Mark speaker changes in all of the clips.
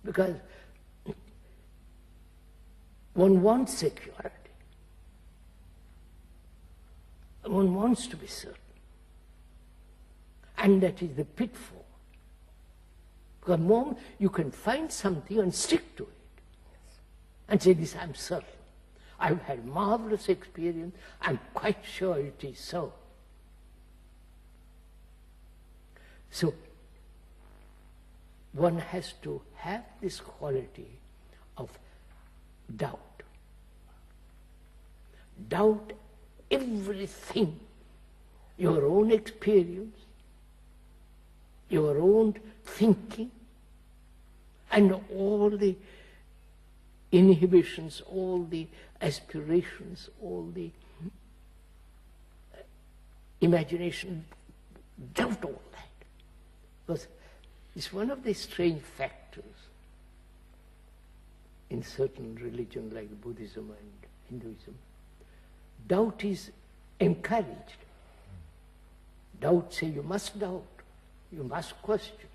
Speaker 1: Because one wants security. One wants to be certain. And that is the pitfall. Because the moment you can find something and stick to it, and say, this I'm certain. I've had marvelous experience, I'm quite sure it is so. So, one has to have this quality of doubt. Doubt everything, your own experience, your own thinking, and all the inhibitions, all the aspirations, all the imagination, doubt all that. Because it's one of the strange factors in certain religions like Buddhism and Hinduism. Doubt is encouraged. Doubt say you must doubt, you must question.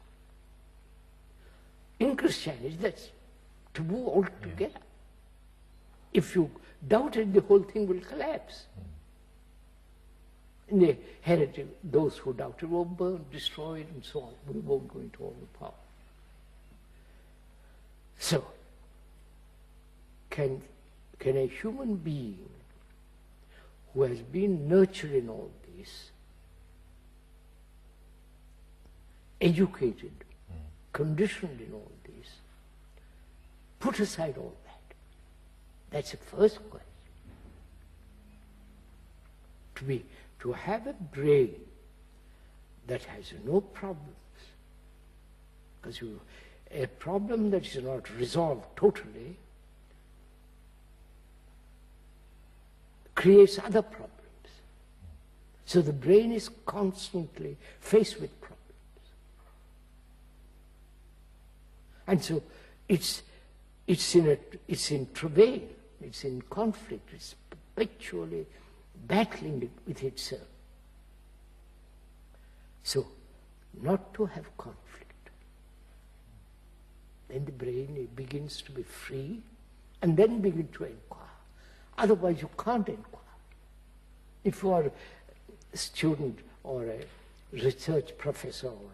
Speaker 1: In Christianity, that's taboo altogether. Yeah. If you doubt it, the whole thing will collapse. And the heretic, those who doubted were burned, destroyed, and so on. We won't go into all the power. So, can a human being who has been nurtured in all this, educated, conditioned in all this, put aside all that? That's the first question. To have a brain that has no problems, because a problem that is not resolved totally creates other problems. So the brain is constantly faced with problems. And so it's in travail, it's in conflict, it's perpetually battling with itself. So, not to have conflict. Then the brain begins to be free, and then begin to inquire. Otherwise you can't inquire. If you are a student or a research professor or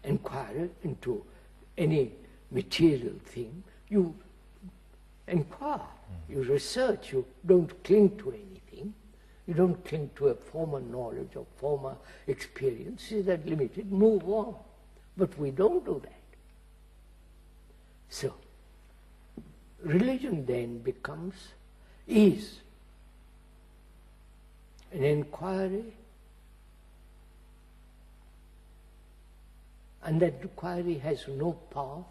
Speaker 1: inquirer into any material thing, you inquire, you research, you don't cling to anything, you don't cling to a former knowledge or former experience. Is that limited? Move on. But we don't do that. So, religion then is an inquiry, and that inquiry has no path,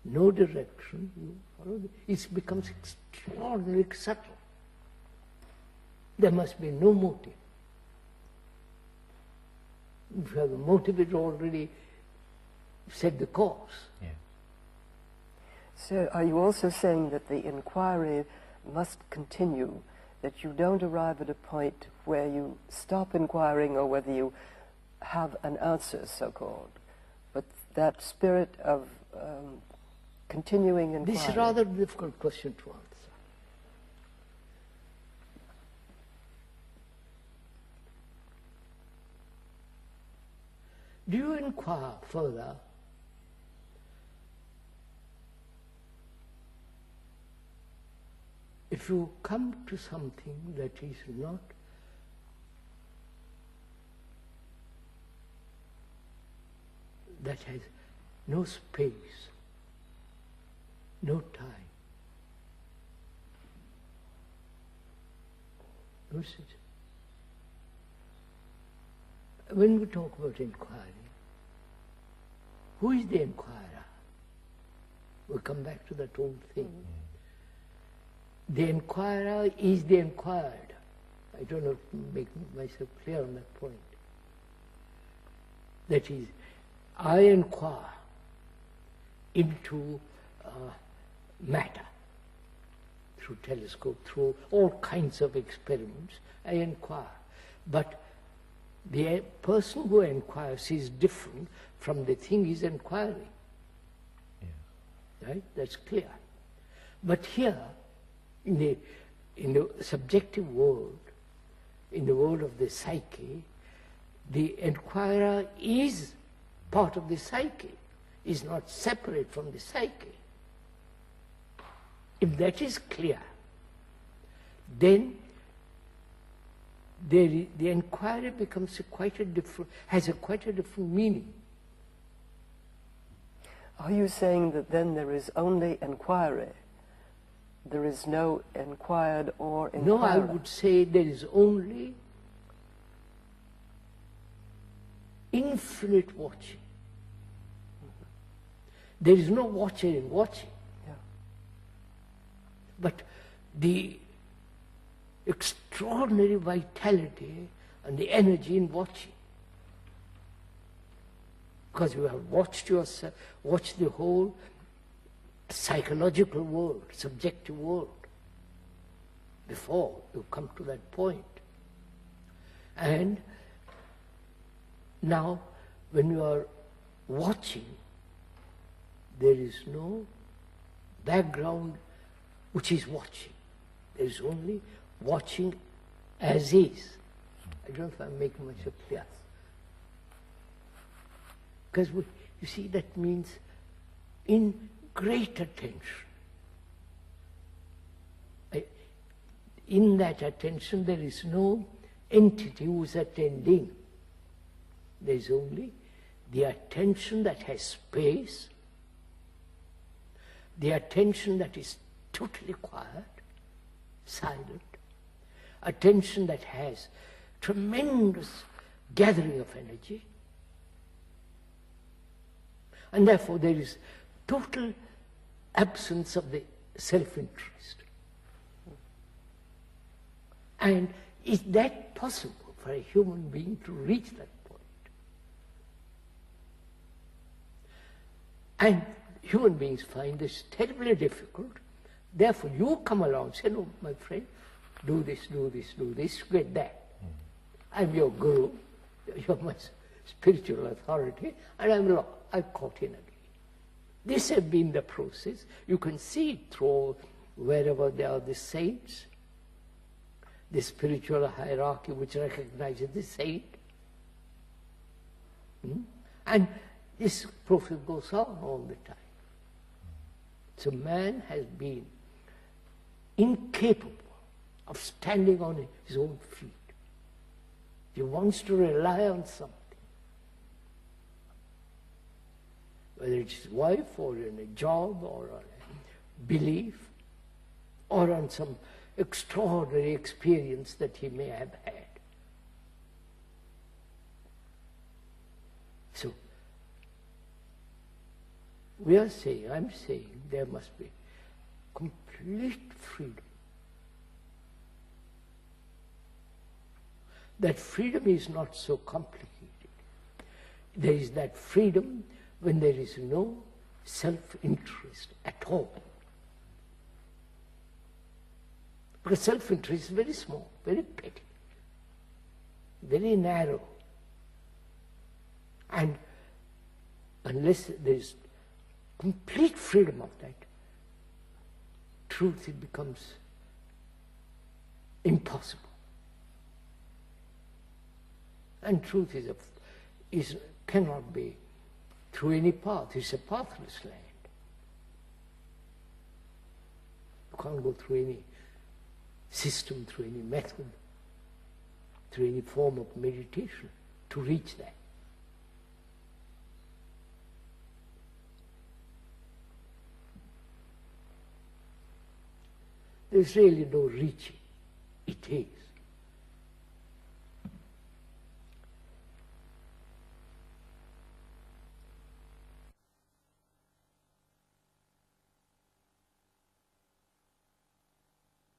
Speaker 1: no direction. You follow it becomes extraordinarily subtle. There must be no motive. If you have a motive, it already set the course.
Speaker 2: Yeah.
Speaker 3: So are you also saying that the inquiry must continue, that you don't arrive at a point where you stop inquiring or whether you have an answer, so-called, but that spirit of continuing inquiry?
Speaker 1: This is a rather difficult question to answer. Do you inquire further if you come to something that is not that has no space, no time? No such. When we talk about inquiry, who is the inquirer? We'll come back to that old thing. The inquirer is the inquired. I don't know to make myself clear on that point. That is, I inquire into matter through telescope, through all kinds of experiments. I inquire. But The person who inquires is different from the thing he's inquiring.
Speaker 2: Yes.
Speaker 1: Right? That's clear. But here, in the subjective world, in the world of the psyche, the inquirer is part of the psyche, is not separate from the psyche. If that is clear, then the inquiry becomes has quite a different meaning.
Speaker 3: Are you saying that then there is only inquiry? There is no inquired or inquirer?
Speaker 1: No, I would say there is only infinite watching. There is no watcher in watching.
Speaker 3: Yeah.
Speaker 1: But the extraordinary vitality and the energy in watching. Because you have watched yourself, watched the whole psychological world, subjective world, before you come to that point. And now, when you are watching, there is no background which is watching. There is only watching as is. I don't know if I'm making myself clear. Because you see, that means in great attention. In that attention, there is no entity who is attending. There is only the attention that has space, the attention that is totally quiet, silent, attention that has tremendous gathering of energy, and therefore there is total absence of the self-interest. And is that possible for a human being to reach that point? And human beings find this terribly difficult. Therefore, you come along and say, no, my friend, do this, do this, do this, get that. I'm your guru, you're my spiritual authority, and I'm caught in again. This has been the process. You can see it through wherever there are the saints, the spiritual hierarchy which recognizes the saint. And this process goes on all the time. So man has been incapable of standing on his own feet. He wants to rely on something. Whether it's his wife, or in a job, or on a belief, or on some extraordinary experience that he may have had. So, I'm saying there must be complete freedom. That freedom is not so complicated. There is that freedom when there is no self-interest at all. Because self-interest is very small, very petty, very narrow. And unless there is complete freedom of that, truth, it becomes impossible. And truth cannot be through any path. It's a pathless land. You can't go through any system, through any method, through any form of meditation to reach that. There's really no reaching. It is.